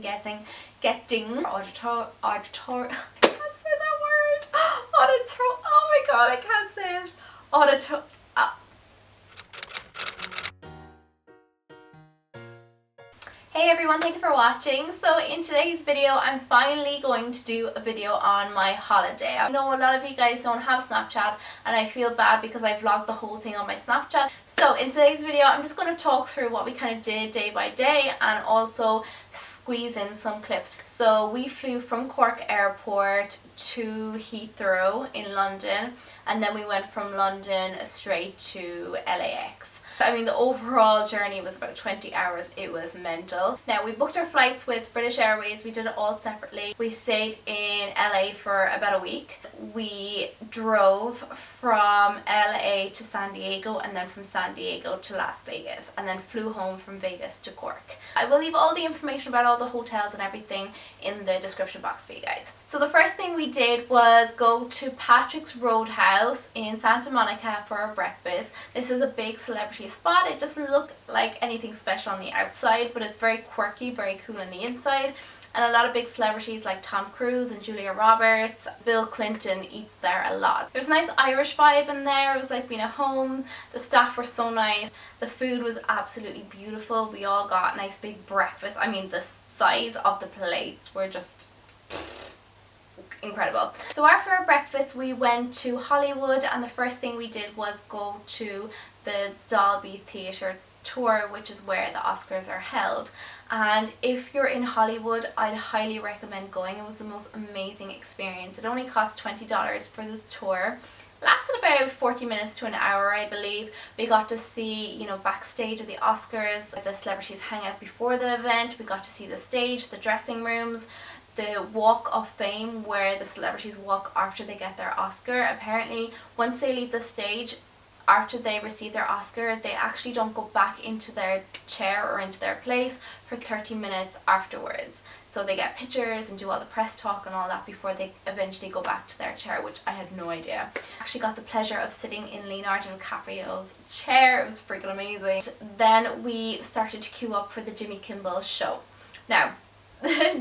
auditor I can't say that word. Auditor, oh my god, I can't say it. Auditor. Hey everyone, thank you for watching. So in today's video, I'm finally going to do a video on my holiday. I know a lot of you guys don't have Snapchat and I feel bad because I vlogged the whole thing on my Snapchat. So in today's video, I'm just going to talk through what we kind of did day by day and also squeeze in some clips. So we flew from Cork Airport to Heathrow in London, and then we went from London straight to LAX. I mean, the overall journey was about 20 hours. It was mental. Now, we booked our flights with British Airways. We did it all separately. We stayed in LA for about a week. We drove from LA to San Diego and then from San Diego to Las Vegas and then flew home from Vegas to Cork. I will leave all the information about all the hotels and everything in the description box for you guys. So the first thing we did was go to Patrick's Roadhouse in Santa Monica for our breakfast. This is a big celebrity spot. It doesn't look like anything special on the outside, but it's very quirky, very cool on the inside. And a lot of big celebrities like Tom Cruise and Julia Roberts, Bill Clinton eats there a lot. There's a nice Irish vibe in there. It was like being at home. The staff were so nice. The food was absolutely beautiful. We all got nice big breakfast. I mean, the size of the plates were just incredible. So after our breakfast we went to Hollywood, and the first thing we did was go to the Dolby Theatre tour, which is where the Oscars are held. And if you're in Hollywood, I'd highly recommend going. It was the most amazing experience. It only cost $20 for the tour. Lasted about 40 minutes to an hour, I believe. We got to see, you know, backstage of the Oscars, the celebrities hang out before the event. We got to see the stage, the dressing rooms, the walk of fame where the celebrities walk after they get their Oscar. Apparently, once they leave the stage, after they receive their Oscar, they actually don't go back into their chair or into their place for 30 minutes afterwards. So they get pictures and do all the press talk and all that before they eventually go back to their chair, which I had no idea. I actually got the pleasure of sitting in Leonardo DiCaprio's chair. It was freaking amazing. Then we started to queue up for the Jimmy Kimmel show. Now,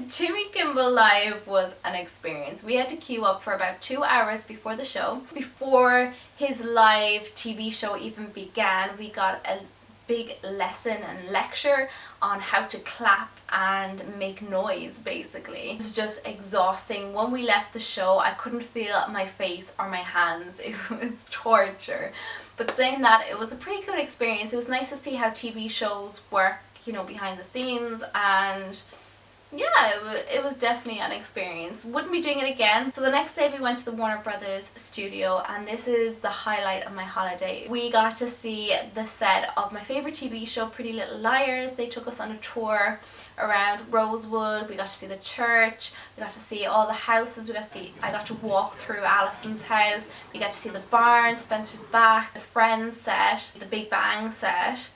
Jimmy Kimmel Live was an experience. We had to queue up for about 2 hours before the show. Before his live TV show even began, we got a big lesson and lecture on how to clap and make noise, basically. It was just exhausting. When we left the show, I couldn't feel my face or my hands. It was torture. But saying that, it was a pretty good experience. It was nice to see how TV shows work, you know, behind the scenes, and yeah, it was definitely an experience. Wouldn't be doing it again. So the next day we went to the Warner Brothers studio, and this is the highlight of my holiday. We got to see the set of my favourite TV show, Pretty Little Liars. They took us on a tour around Rosewood. We got to see the church. We got to see all the houses. I got to walk through Alison's house. We got to see the barn, Spencer's Back, the Friends set, the Big Bang set,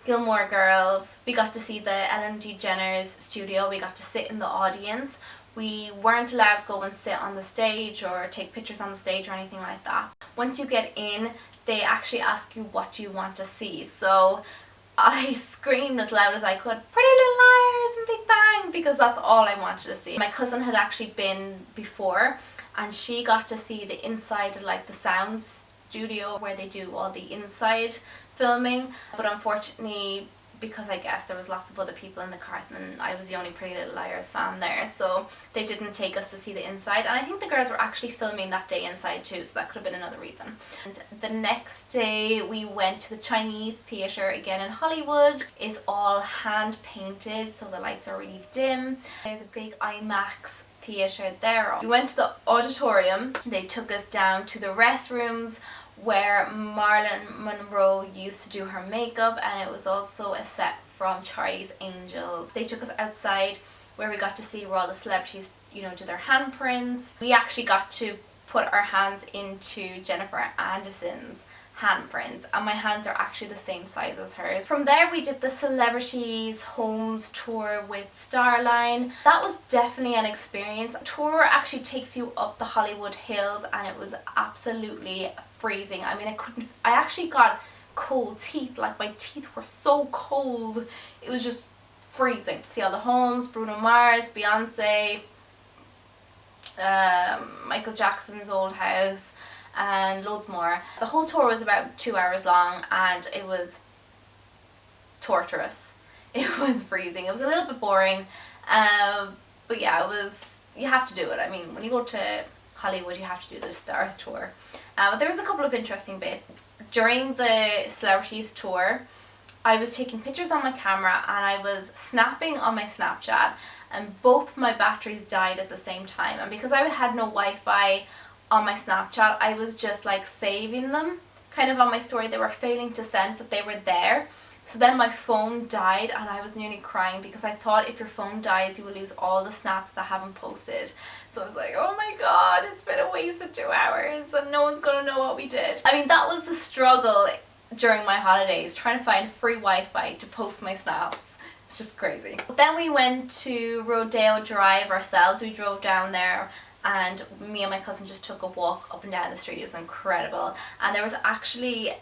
Gilmore Girls. We got to see the Ellen DeGeneres studio. We got to sit in the audience. We weren't allowed to go and sit on the stage or take pictures on the stage or anything like that. Once you get in, they actually ask you what you want to see. So I screamed as loud as I could, Pretty Little Liars and Big Bang, because that's all I wanted to see. My cousin had actually been before, and she got to see the inside of like the sound studio where they do all the inside filming, but unfortunately, because I guess there was lots of other people in the cart and I was the only Pretty Little Liars fan there, so they didn't take us to see the inside. And I think the girls were actually filming that day inside too, so that could have been another reason. And the next day we went to the Chinese theatre again in Hollywood. It's all hand painted, so the lights are really dim. There's a big IMAX theatre there. We went to the auditorium. They took us down to the restrooms where Marilyn Monroe used to do her makeup, and it was also a set from Charlie's Angels. They took us outside where we got to see where all the celebrities, you know, do their handprints. We actually got to put our hands into Jennifer Aniston's handprints, and my hands are actually the same size as hers. From there we did the celebrities homes tour with Starline. That was definitely an experience. The tour actually takes you up the Hollywood Hills, and it was absolutely freezing. I mean, I actually got cold teeth. Like, my teeth were so cold. It was just freezing. See all the homes, Bruno Mars, Beyonce, Michael Jackson's old house, and loads more. The whole tour was about 2 hours long and it was torturous. It was freezing. It was a little bit boring, but yeah, it was, you have to do it. I mean, when you go to Hollywood, you have to do the Stars tour. But there was a couple of interesting bits. During the celebrities tour, I was taking pictures on my camera and I was snapping on my Snapchat, and both my batteries died at the same time. And because I had no Wi-Fi on my Snapchat, I was just like saving them kind of on my story. They were failing to send, but they were there. So then my phone died and I was nearly crying because I thought if your phone dies you will lose all the snaps that haven't posted. So I was like, oh my god, it's been a wasted 2 hours and no one's gonna know what we did. I mean, that was the struggle during my holidays, trying to find free Wi-Fi to post my snaps. It's just crazy. Then we went to Rodeo Drive ourselves. We drove down there and me and my cousin just took a walk up and down the street. It was incredible. And there was actually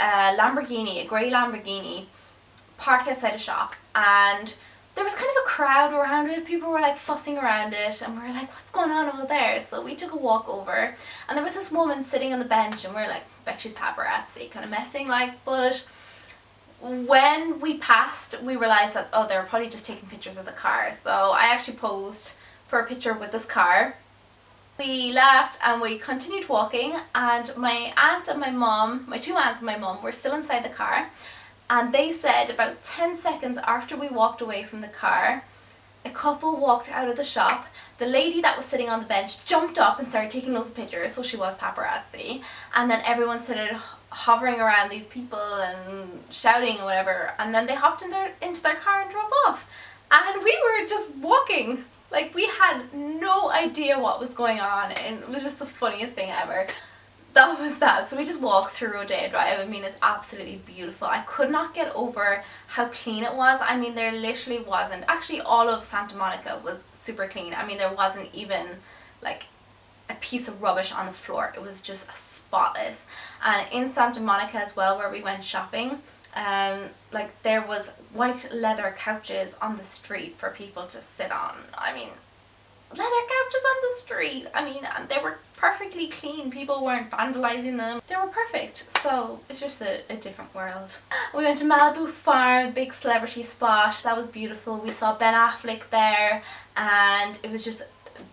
a Lamborghini, a grey Lamborghini, parked outside a shop, and there was kind of a crowd around it. People were like fussing around it and we were like, what's going on over there? So we took a walk over and there was this woman sitting on the bench and we were like, bet she's paparazzi, kind of messing like. But when we passed we realised that, oh, they were probably just taking pictures of the car. So I actually posed for a picture with this car. We laughed and we continued walking, and my aunt and my mom, my two aunts and my mom, were still inside the car, and they said about 10 seconds after we walked away from the car, a couple walked out of the shop. The lady that was sitting on the bench jumped up and started taking loads of pictures, so she was paparazzi, and then everyone started hovering around these people and shouting and whatever, and then they hopped into their car and drove off, and we were just walking. Like, we had no idea what was going on, and it was just the funniest thing ever. That was that. So we just walked through Rodeo Drive. I mean, it's absolutely beautiful. I could not get over how clean it was. I mean, there literally wasn't. Actually, all of Santa Monica was super clean. I mean, there wasn't even like a piece of rubbish on the floor. It was just spotless. And in Santa Monica as well, where we went shopping, like, there was white leather couches on the street for people to sit on. I mean, leather couches on the street. I mean, and they were perfectly clean. People weren't vandalizing them. They were perfect. So it's just a different world. We went to Malibu Farm, a big celebrity spot. That was beautiful. We saw Ben Affleck there, and it was just a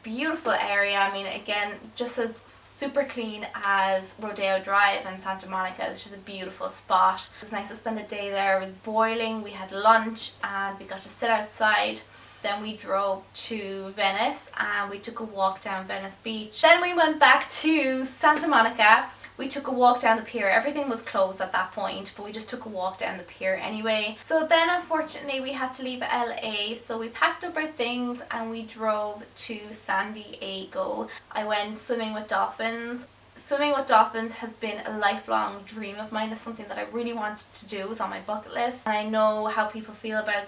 beautiful area. I mean, again, just as super clean as Rodeo Drive and Santa Monica. It was just a beautiful spot. It was nice to spend the day there. It was boiling. We had lunch and we got to sit outside. Then we drove to Venice and we took a walk down Venice Beach. Then we went back to Santa Monica. We took a walk down the pier. Everything was closed at that point, but we just took a walk down the pier anyway. So then unfortunately we had to leave LA, so we packed up our things and we drove to San Diego. I went swimming with dolphins. Swimming with dolphins has been a lifelong dream of mine. It's something that I really wanted to do. It was on my bucket list. And I know how people feel about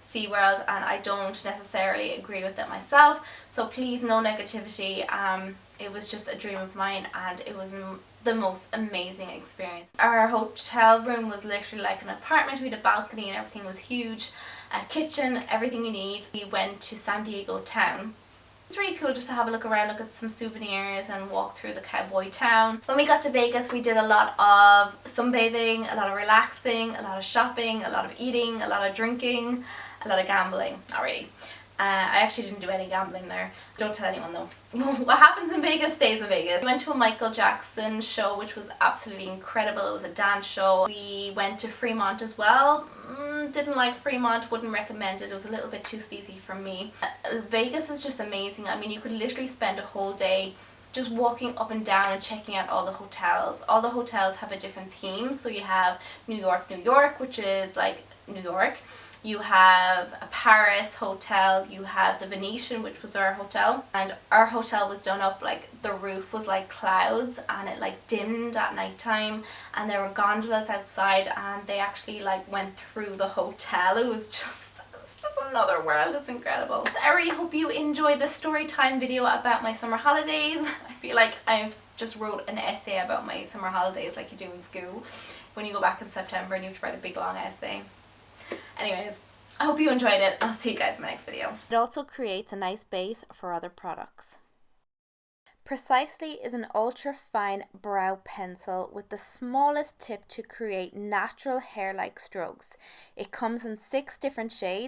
SeaWorld and I don't necessarily agree with it myself, so please, no negativity. It was just a dream of mine and it was the most amazing experience. Our hotel room was literally like an apartment. We had a balcony and everything was huge, a kitchen, everything you need. We went to San Diego town. It's really cool just to have a look around, look at some souvenirs and walk through the cowboy town. When we got to Vegas, we did a lot of sunbathing, a lot of relaxing, a lot of shopping, a lot of eating, a lot of drinking, a lot of gambling. Not really. I actually didn't do any gambling there. Don't tell anyone though. What happens in Vegas stays in Vegas. We went to a Michael Jackson show, which was absolutely incredible. It was a dance show. We went to Fremont as well. Didn't like Fremont, wouldn't recommend it. It was a little bit too sleazy for me. Vegas is just amazing. I mean, you could literally spend a whole day just walking up and down and checking out all the hotels. All the hotels have a different theme. So you have New York, New York, which is like New York. You have a Paris hotel, you have the Venetian, which was our hotel, and our hotel was done up like the roof was like clouds and it like dimmed at night time, and there were gondolas outside and they actually like went through the hotel. It was just another world. It's incredible. I really hope you enjoyed this story time video about my summer holidays. I feel like I've just wrote an essay about my summer holidays like you do in school when you go back in September and you have to write a big long essay. Anyways, I hope you enjoyed it. I'll see you guys in my next video. It also creates a nice base for other products. Precisely is an ultra fine brow pencil with the smallest tip to create natural hair-like strokes. It comes in 6 different shades